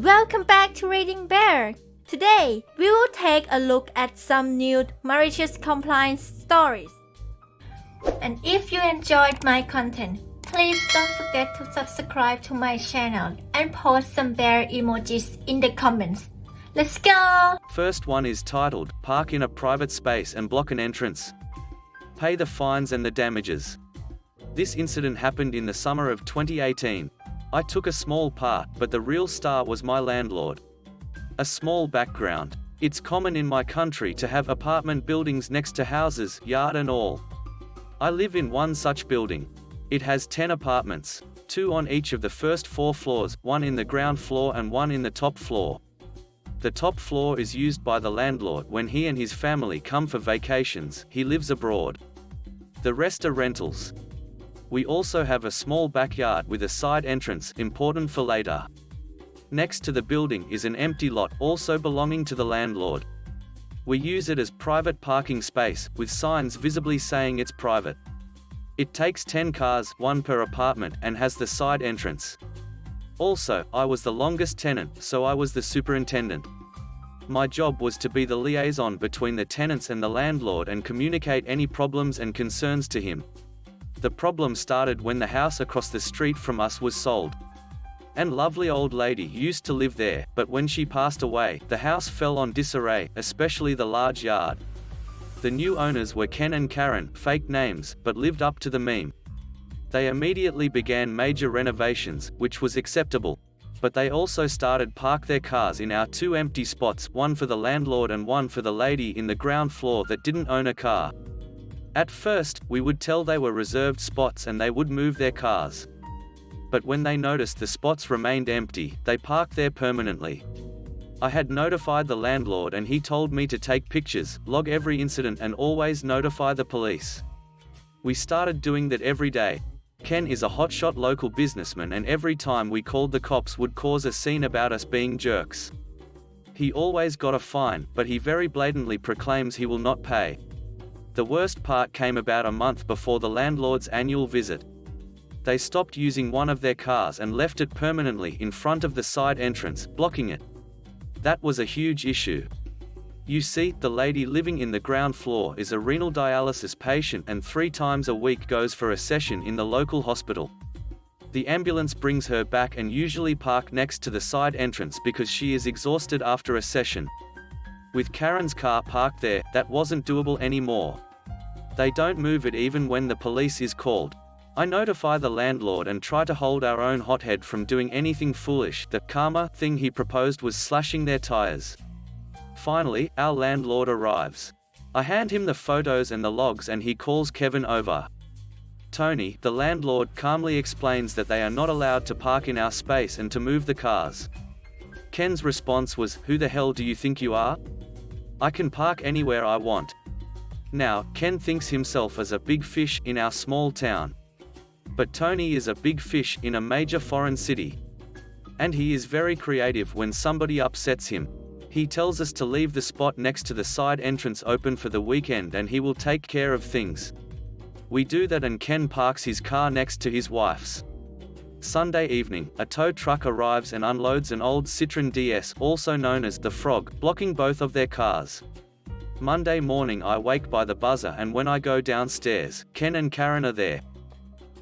Welcome back to Reading Bear. Today, we will take a look at some new malicious compliance stories. And if you enjoyed my content, please don't forget to subscribe to my channel and post some bear emojis in the comments. Let's go! First one is titled, Park in a private space and block an entrance. Pay the fines and the damages. This incident happened in the summer of 2018. I took a small part, but the real star was my landlord. A small background. It's common in my country to have apartment buildings next to houses, yard and all. I live in one such building. It has 10 apartments, 2 on each of the first 4 floors, 1 in the ground floor and 1 in the top floor. The top floor is used by the landlord when he and his family come for vacations. He lives abroad. The rest are rentals. We also have a small backyard with a side entrance, important for later. Next to the building is an empty lot, also belonging to the landlord. We use it as private parking space, with signs visibly saying it's private. It takes 10 cars, 1 per apartment, and has the side entrance. Also, I was the longest tenant, so I was the superintendent. My job was to be the liaison between the tenants and the landlord and communicate any problems and concerns to him. The problem started when the house across the street from us was sold. An lovely old lady used to live there, but when she passed away, the house fell on disarray, especially the large yard. The new owners were Ken and Karen, fake names, but lived up to the meme. They immediately began major renovations, which was acceptable. But they also started park their cars in our 2 empty spots, one for the landlord and one for the lady in the ground floor that didn't own a car. At first, we would tell they were reserved spots and they would move their cars. But when they noticed the spots remained empty, they parked there permanently. I had notified the landlord and he told me to take pictures, log every incident and always notify the police. We started doing that every day. Ken is a hotshot local businessman and every time we called the cops would cause a scene about us being jerks. He always got a fine, but he very blatantly proclaims he will not pay. The worst part came about a month before the landlord's annual visit. They stopped using one of their cars and left it permanently in front of the side entrance, blocking it. That was a huge issue. You see, the lady living in the ground floor is a renal dialysis patient and 3 times a week goes for a session in the local hospital. The ambulance brings her back and usually park next to the side entrance because she is exhausted after a session. With Karen's car parked there, that wasn't doable anymore. They don't move it even when the police is called. I notify the landlord and try to hold our own hothead from doing anything foolish. The calmer thing he proposed was slashing their tires. Finally, our landlord arrives. I hand him the photos and the logs and he calls Kevin over. Tony, the landlord, calmly explains that they are not allowed to park in our space and to move the cars. Ken's response was, "Who the hell do you think you are? I can park anywhere I want." Now, Ken thinks himself as a big fish in our small town. But Tony is a big fish in a major foreign city. And he is very creative when somebody upsets him. He tells us to leave the spot next to the side entrance open for the weekend and he will take care of things. We do that and Ken parks his car next to his wife's. Sunday evening, a tow truck arrives and unloads an old Citroen DS, also known as the Frog, blocking both of their cars. Monday morning I wake by the buzzer and when I go downstairs, Ken and Karen are there.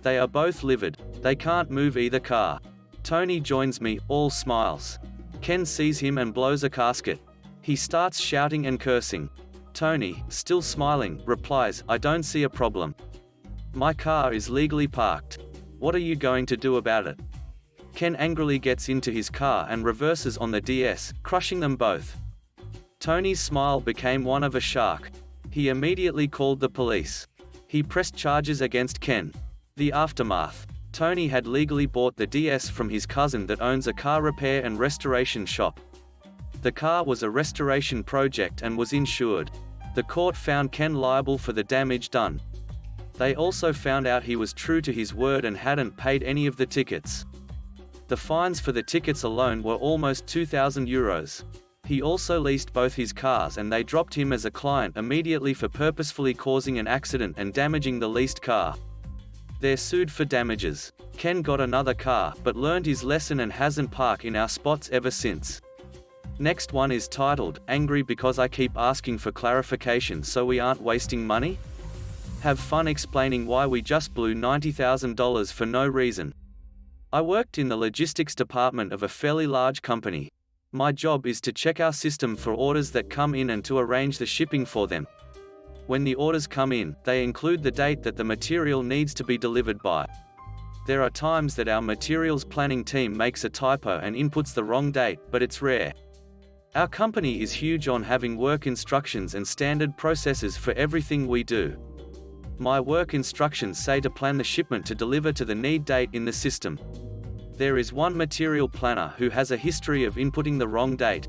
They are both livid. They can't move either car. Tony joins me, all smiles. Ken sees him and blows a gasket. He starts shouting and cursing. Tony, still smiling, replies, "I don't see a problem. My car is legally parked. What are you going to do about it?" Ken angrily gets into his car and reverses on the DS, crushing them both. Tony's smile became one of a shark. He immediately called the police. He pressed charges against Ken. The aftermath. Tony had legally bought the DS from his cousin that owns a car repair and restoration shop. The car was a restoration project and was insured. The court found Ken liable for the damage done. They also found out he was true to his word and hadn't paid any of the tickets. The fines for the tickets alone were almost €2,000. He also leased both his cars and they dropped him as a client immediately for purposefully causing an accident and damaging the leased car. They're sued for damages. Ken got another car, but learned his lesson and hasn't parked in our spots ever since. Next one is titled, Angry because I keep asking for clarification so we aren't wasting money? Have fun explaining why we just blew $90,000 for no reason. I worked in the logistics department of a fairly large company. My job is to check our system for orders that come in and to arrange the shipping for them. When the orders come in, they include the date that the material needs to be delivered by. There are times that our materials planning team makes a typo and inputs the wrong date, but it's rare. Our company is huge on having work instructions and standard processes for everything we do. My work instructions say to plan the shipment to deliver to the need date in the system. There is one material planner who has a history of inputting the wrong date.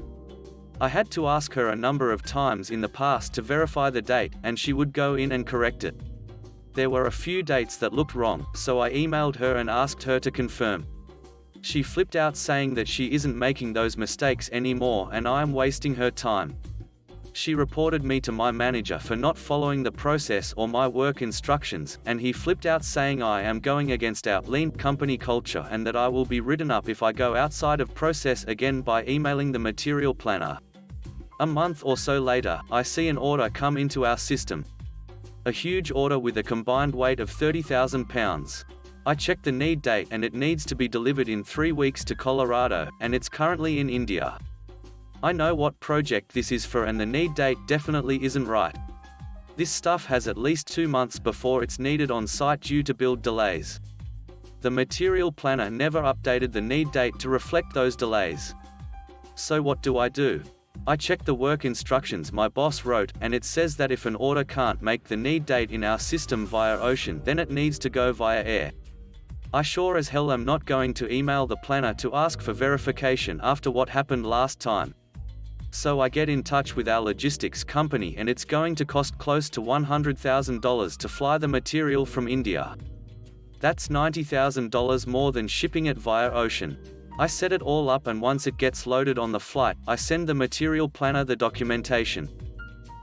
I had to ask her a number of times in the past to verify the date, and she would go in and correct it. There were a few dates that looked wrong, so I emailed her and asked her to confirm. She flipped out saying that she isn't making those mistakes anymore and I am wasting her time. She reported me to my manager for not following the process or my work instructions, and he flipped out saying I am going against our lean company culture and that I will be written up if I go outside of process again by emailing the material planner. A month or so later, I see an order come into our system. A huge order with a combined weight of 30,000 pounds. I checked the need date and it needs to be delivered in 3 weeks to Colorado, and it's currently in India. I know what project this is for and the need date definitely isn't right. This stuff has at least 2 months before it's needed on site due to build delays. The material planner never updated the need date to reflect those delays. So what do? I check the work instructions my boss wrote, and it says that if an order can't make the need date in our system via ocean, then it needs to go via air. I sure as hell am not going to email the planner to ask for verification after what happened last time. So I get in touch with our logistics company, and it's going to cost close to $100,000 to fly the material from India. That's $90,000 more than shipping it via ocean. I set it all up, and once it gets loaded on the flight, I send the material planner the documentation.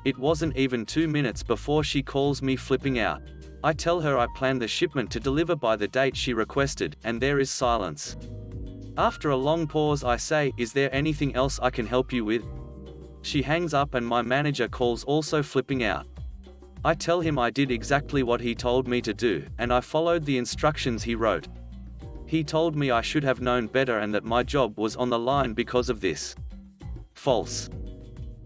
It wasn't even 2 minutes before she calls me flipping out. I tell her I planned the shipment to deliver by the date she requested, and there is silence. After a long pause I say, "Is there anything else I can help you with?" She hangs up and my manager calls, also flipping out. I tell him I did exactly what he told me to do, and I followed the instructions he wrote. He told me I should have known better and that my job was on the line because of this. False.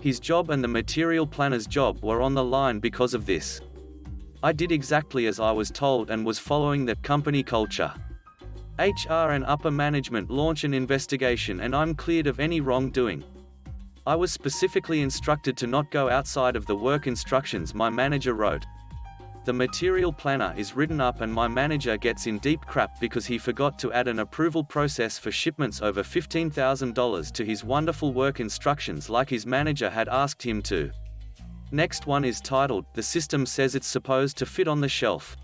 His job and the material planner's job were on the line because of this. I did exactly as I was told and was following the company culture. HR and upper management launch an investigation and I'm cleared of any wrongdoing. I was specifically instructed to not go outside of the work instructions my manager wrote. The material planner is written up and my manager gets in deep crap because he forgot to add an approval process for shipments over $15,000 to his wonderful work instructions like his manager had asked him to. Next one is titled, The System Says It's Supposed to Fit on the Shelf.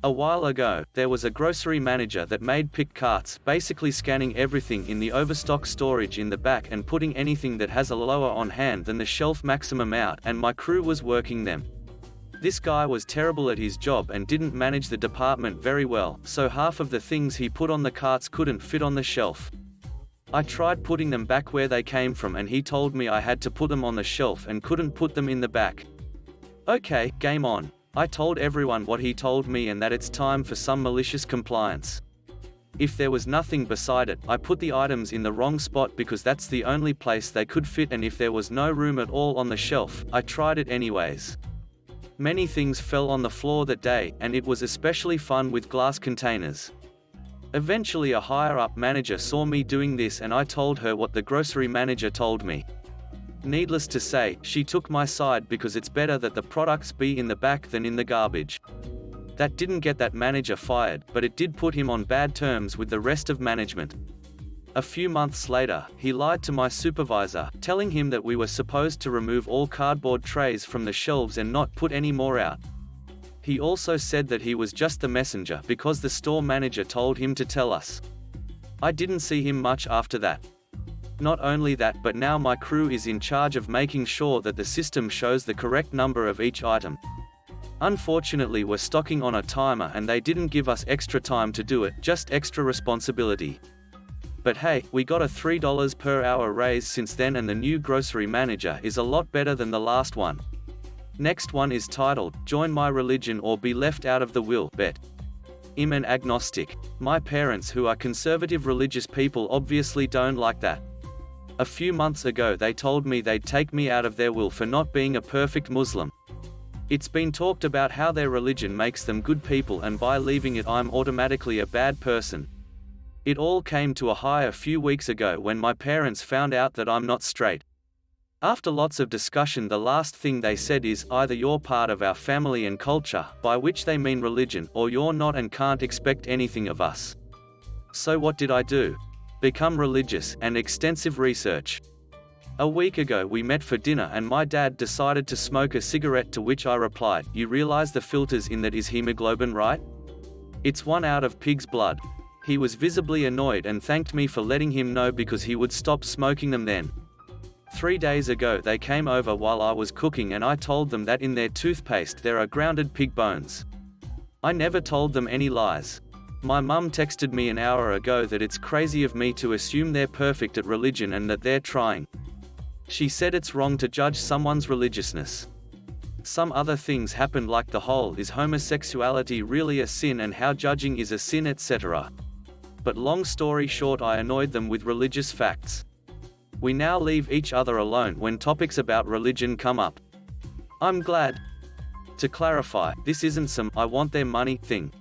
A while ago, there was a grocery manager that made pick carts, basically scanning everything in the overstock storage in the back and putting anything that has a lower on hand than the shelf maximum out, and my crew was working them. This guy was terrible at his job and didn't manage the department very well, so half of the things he put on the carts couldn't fit on the shelf. I tried putting them back where they came from and he told me I had to put them on the shelf and couldn't put them in the back. Okay, game on. I told everyone what he told me and that it's time for some malicious compliance. If there was nothing beside it, I put the items in the wrong spot because that's the only place they could fit, and if there was no room at all on the shelf, I tried it anyways. Many things fell on the floor that day, and it was especially fun with glass containers. Eventually a higher-up manager saw me doing this and I told her what the grocery manager told me. Needless to say, she took my side because it's better that the products be in the back than in the garbage. That didn't get that manager fired, but it did put him on bad terms with the rest of management. A few months later, he lied to my supervisor, telling him that we were supposed to remove all cardboard trays from the shelves and not put any more out. He also said that he was just the messenger because the store manager told him to tell us. I didn't see him much after that. Not only that, but now my crew is in charge of making sure that the system shows the correct number of each item. Unfortunately, we're stocking on a timer and they didn't give us extra time to do it, just extra responsibility. But hey, we got a $3 per hour raise since then, and the new grocery manager is a lot better than the last one. Next one is titled, Join My Religion or Be Left Out of the Will, Bet. I'm an agnostic. My parents, who are conservative religious people, obviously don't like that. A few months ago they told me they'd take me out of their will for not being a perfect Muslim. It's been talked about how their religion makes them good people and by leaving it I'm automatically a bad person. It all came to a high a few weeks ago when my parents found out that I'm not straight. After lots of discussion, the last thing they said is, either you're part of our family and culture, by which they mean religion, or you're not and can't expect anything of us. So what did I do? Become religious, and extensive research. A week ago we met for dinner and my dad decided to smoke a cigarette, to which I replied, you realize the filters in that is hemoglobin, right? It's one out of pig's blood. He was visibly annoyed and thanked me for letting him know because he would stop smoking them then. 3 days ago they came over while I was cooking and I told them that in their toothpaste there are grounded pig bones. I never told them any lies. My mum texted me an hour ago that it's crazy of me to assume they're perfect at religion and that they're trying. She said it's wrong to judge someone's religiousness. Some other things happened, like the whole is homosexuality really a sin and how judging is a sin, etc. But long story short, I annoyed them with religious facts. We now leave each other alone when topics about religion come up. I'm glad. To clarify, this isn't some "I want their money" thing.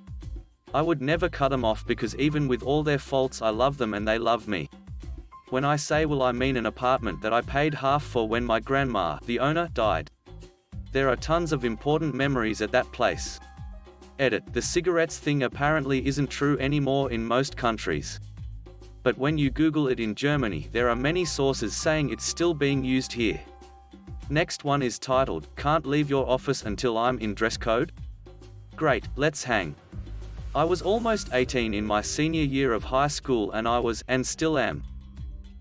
I would never cut them off because even with all their faults I love them and they love me. When I say will, I mean an apartment that I paid half for when my grandma, the owner, died. There are tons of important memories at that place. Edit, the cigarettes thing apparently isn't true anymore in most countries. But when you Google it in Germany, there are many sources saying it's still being used here. Next one is titled, Can't Leave Your Office Until I'm in Dress Code? Great, let's hang. I was almost 18 in my senior year of high school and I was, and still am,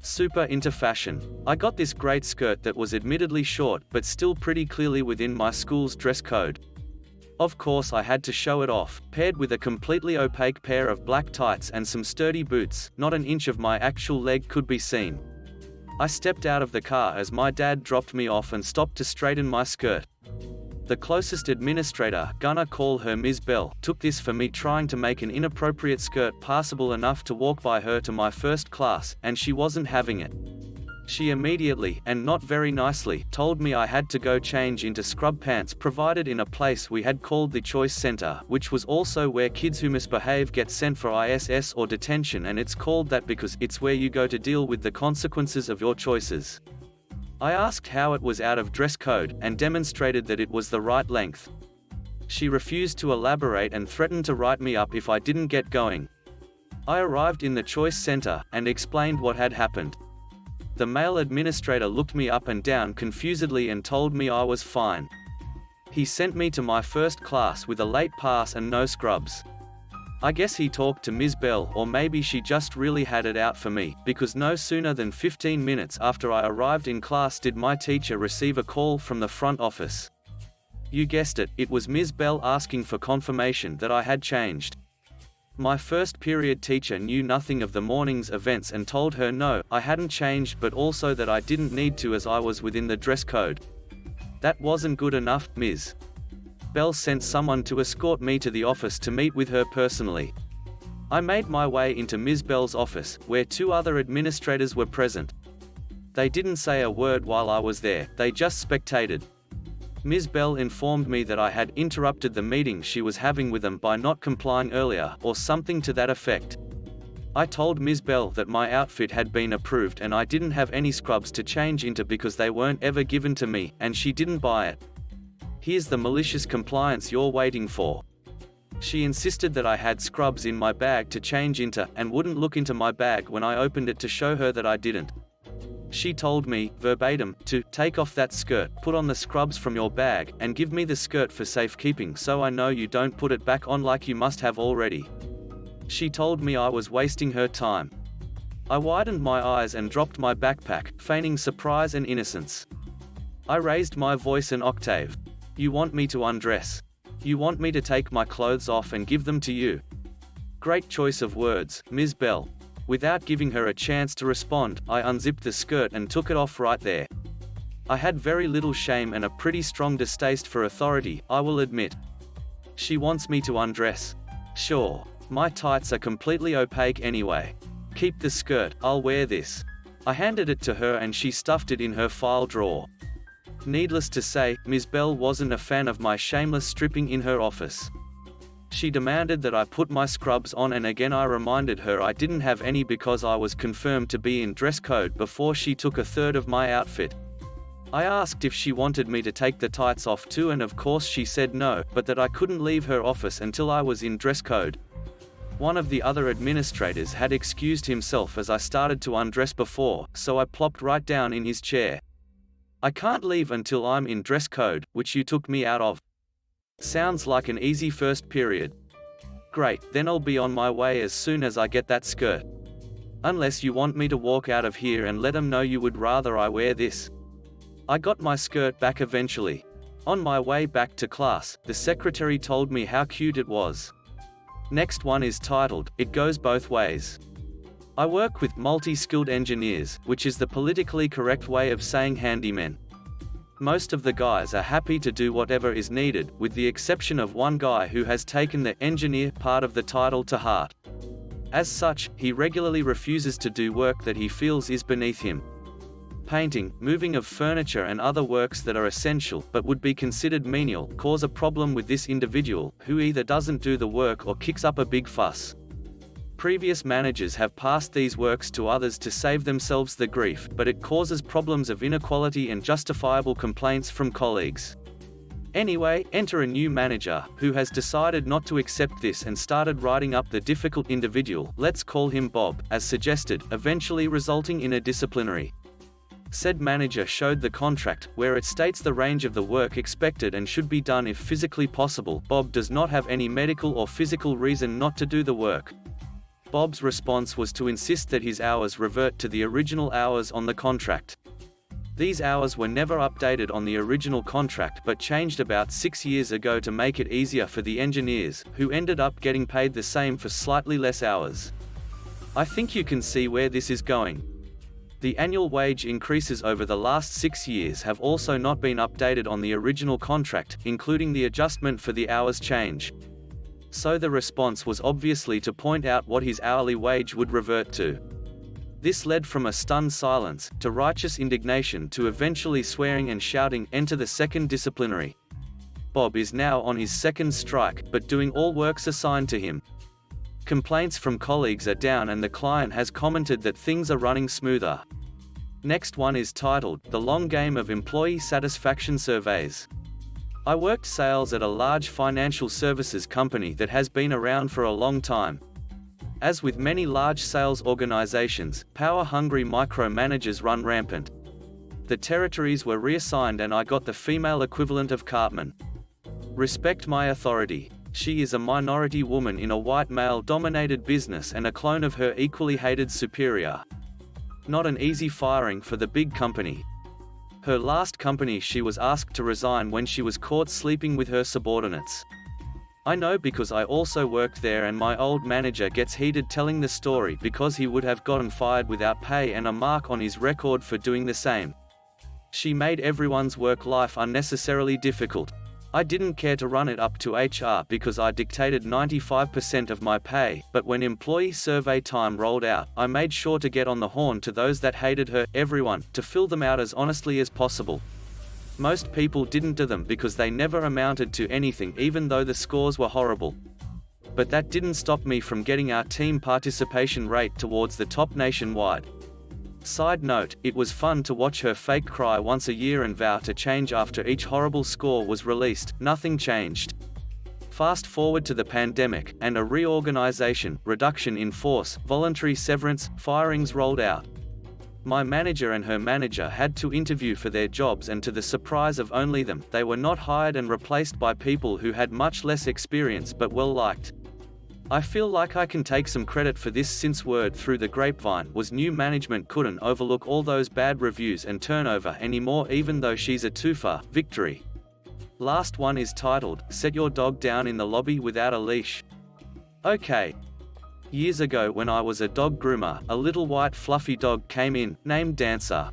super into fashion. I got this great skirt that was admittedly short, but still pretty clearly within my school's dress code. Of course I had to show it off, paired with a completely opaque pair of black tights and some sturdy boots. Not an inch of my actual leg could be seen. I stepped out of the car as my dad dropped me off and stopped to straighten my skirt. The closest administrator, gonna call her Ms. Bell, took this for me trying to make an inappropriate skirt passable enough to walk by her to my first class, and she wasn't having it. She immediately, and not very nicely, told me I had to go change into scrub pants provided in a place we had called the Choice Center, which was also where kids who misbehave get sent for ISS or detention, and it's called that because it's where you go to deal with the consequences of your choices. I asked how it was out of dress code, and demonstrated that it was the right length. She refused to elaborate and threatened to write me up if I didn't get going. I arrived in the Choice Center, and explained what had happened. The male administrator looked me up and down confusedly and told me I was fine. He sent me to my first class with a late pass and no scrubs. I guess he talked to Ms. Bell, or maybe she just really had it out for me, because no sooner than 15 minutes after I arrived in class did my teacher receive a call from the front office. You guessed it, it was Ms. Bell asking for confirmation that I had changed. My first period teacher knew nothing of the morning's events and told her no, I hadn't changed, but also that I didn't need to as I was within the dress code. That wasn't good enough. Ms. Bell sent someone to escort me to the office to meet with her personally. I made my way into Ms. Bell's office, where 2 other administrators were present. They didn't say a word while I was there, they just spectated. Ms. Bell informed me that I had interrupted the meeting she was having with them by not complying earlier, or something to that effect. I told Ms. Bell that my outfit had been approved and I didn't have any scrubs to change into because they weren't ever given to me, and she didn't buy it. Here's the malicious compliance you're waiting for. She insisted that I had scrubs in my bag to change into, and wouldn't look into my bag when I opened it to show her that I didn't. She told me, verbatim, to take off that skirt, put on the scrubs from your bag, and give me the skirt for safekeeping so I know you don't put it back on like you must have already. She told me I was wasting her time. I widened my eyes and dropped my backpack, feigning surprise and innocence. I raised my voice an octave. You want me to undress? You want me to take my clothes off and give them to you? Great choice of words, Ms. Bell. Without giving her a chance to respond, I unzipped the skirt and took it off right there. I had very little shame and a pretty strong distaste for authority, I will admit. She wants me to undress. Sure. My tights are completely opaque anyway. Keep the skirt, I'll wear this. I handed it to her and she stuffed it in her file drawer. Needless to say, Ms. Bell wasn't a fan of my shameless stripping in her office. She demanded that I put my scrubs on, and again I reminded her I didn't have any because I was confirmed to be in dress code before she took a third of my outfit. I asked if she wanted me to take the tights off too, and of course she said no, but that I couldn't leave her office until I was in dress code. One of the other administrators had excused himself as I started to undress before, so I plopped right down in his chair. I can't leave until I'm in dress code, which you took me out of. Sounds like an easy first period. Great, then I'll be on my way as soon as I get that skirt. Unless you want me to walk out of here and let them know you would rather I wear this. I got my skirt back eventually. On my way back to class, the secretary told me how cute it was. Next one is titled, It Goes Both Ways. I work with multi-skilled engineers, which is the politically correct way of saying handymen. Most of the guys are happy to do whatever is needed, with the exception of one guy who has taken the engineer part of the title to heart. As such, he regularly refuses to do work that he feels is beneath him. Painting, moving of furniture and other works that are essential but would be considered menial cause a problem with this individual, who either doesn't do the work or kicks up a big fuss. Previous managers have passed these works to others to save themselves the grief, but it causes problems of inequality and justifiable complaints from colleagues. Anyway, enter a new manager, who has decided not to accept this and started writing up the difficult individual, let's call him Bob, as suggested, eventually resulting in a disciplinary. Said manager showed the contract, where it states the range of the work expected and should be done if physically possible. Bob does not have any medical or physical reason not to do the work. Bob's response was to insist that his hours revert to the original hours on the contract. These hours were never updated on the original contract but changed about 6 years ago to make it easier for the engineers, who ended up getting paid the same for slightly less hours. I think you can see where this is going. The annual wage increases over the last 6 years have also not been updated on the original contract, including the adjustment for the hours change. So the response was obviously to point out what his hourly wage would revert to. This led from a stunned silence, to righteous indignation, to eventually swearing and shouting, enter the second disciplinary. Bob is now on his second strike, but doing all works assigned to him. Complaints from colleagues are down and the client has commented that things are running smoother. Next one is titled, The Long Game of Employee Satisfaction Surveys. I worked sales at a large financial services company that has been around for a long time. As with many large sales organizations, power-hungry micromanagers run rampant. The territories were reassigned and I got the female equivalent of Cartman. Respect my authority. She is a minority woman in a white male-dominated business and a clone of her equally hated superior. Not an easy firing for the big company. Her last company she was asked to resign when she was caught sleeping with her subordinates. I know because I also worked there and my old manager gets heated telling the story because he would have gotten fired without pay and a mark on his record for doing the same. She made everyone's work life unnecessarily difficult. I didn't care to run it up to HR because I dictated 95% of my pay, but when employee survey time rolled out, I made sure to get on the horn to those that hated her, everyone, to fill them out as honestly as possible. Most people didn't do them because they never amounted to anything even though the scores were horrible. But that didn't stop me from getting our team participation rate towards the top nationwide. Side note, it was fun to watch her fake cry once a year and vow to change after each horrible score was released. Nothing changed. Fast forward to the pandemic, and a reorganization, reduction in force, voluntary severance, firings rolled out. My manager and her manager had to interview for their jobs, and to the surprise of only them, they were not hired and replaced by people who had much less experience but well liked. I feel like I can take some credit for this since word through the grapevine was new management couldn't overlook all those bad reviews and turnover anymore even though she's a twofer. Victory. Last one is titled, Set Your Dog Down in the Lobby Without a Leash. Okay. Years ago when I was a dog groomer, a little white fluffy dog came in, named Dancer.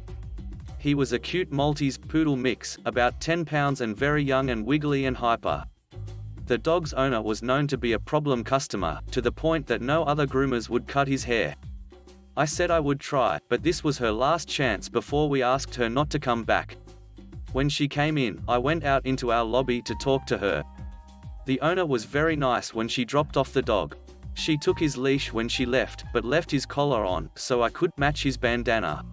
He was a cute Maltese poodle mix, about 10 pounds and very young and wiggly and hyper. The dog's owner was known to be a problem customer, to the point that no other groomers would cut his hair. I said I would try, but this was her last chance before we asked her not to come back. When she came in, I went out into our lobby to talk to her. The owner was very nice when she dropped off the dog. She took his leash when she left, but left his collar on, so I could match his bandana.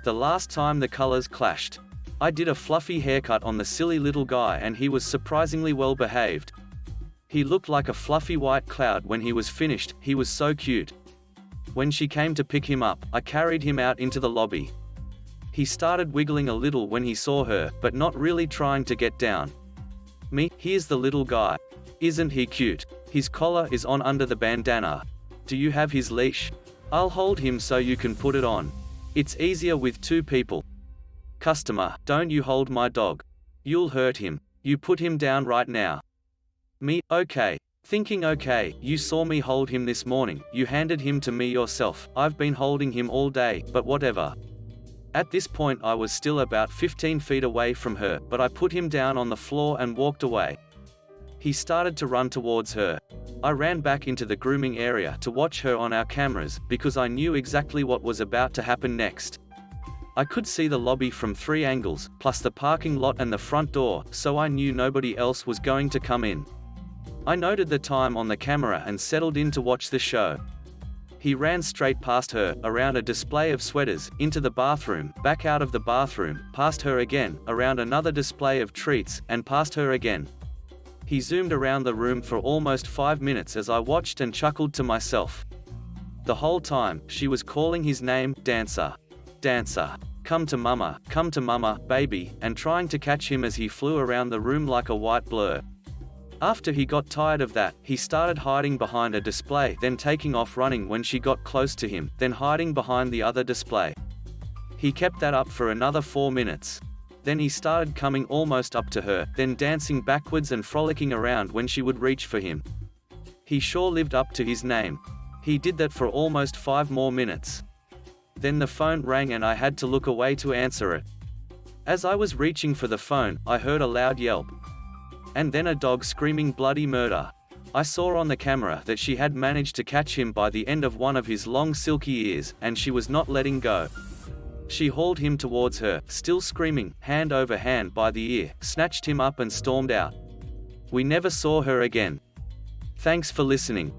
The last time the colors clashed, I did a fluffy haircut on the silly little guy and he was surprisingly well behaved. He looked like a fluffy white cloud when he was finished, he was so cute. When she came to pick him up, I carried him out into the lobby. He started wiggling a little when he saw her, but not really trying to get down. Me, here's the little guy. Isn't he cute? His collar is on under the bandana. Do you have his leash? I'll hold him so you can put it on. It's easier with two people. Customer, don't you hold my dog. You'll hurt him. You put him down right now. Me, okay. Thinking okay, you saw me hold him this morning, you handed him to me yourself. I've been holding him all day, but whatever. At this point I was still about 15 feet away from her, but I put him down on the floor and walked away. He started to run towards her. I ran back into the grooming area to watch her on our cameras, because I knew exactly what was about to happen next. I could see the lobby from 3 angles, plus the parking lot and the front door, so I knew nobody else was going to come in. I noted the time on the camera and settled in to watch the show. He ran straight past her, around a display of sweaters, into the bathroom, back out of the bathroom, past her again, around another display of treats, and past her again. He zoomed around the room for almost 5 minutes as I watched and chuckled to myself. The whole time, she was calling his name, Dancer. Dancer. Come to mama, baby, and trying to catch him as he flew around the room like a white blur. After he got tired of that, he started hiding behind a display, then taking off running when she got close to him, then hiding behind the other display. He kept that up for another 4 minutes. Then he started coming almost up to her, then dancing backwards and frolicking around when she would reach for him. He sure lived up to his name. He did that for almost 5 more minutes. Then the phone rang and I had to look away to answer it. As I was reaching for the phone, I heard a loud yelp. And then a dog screaming bloody murder. I saw on the camera that she had managed to catch him by the end of one of his long silky ears, and she was not letting go. She hauled him towards her, still screaming, hand over hand by the ear, snatched him up and stormed out. We never saw her again. Thanks for listening.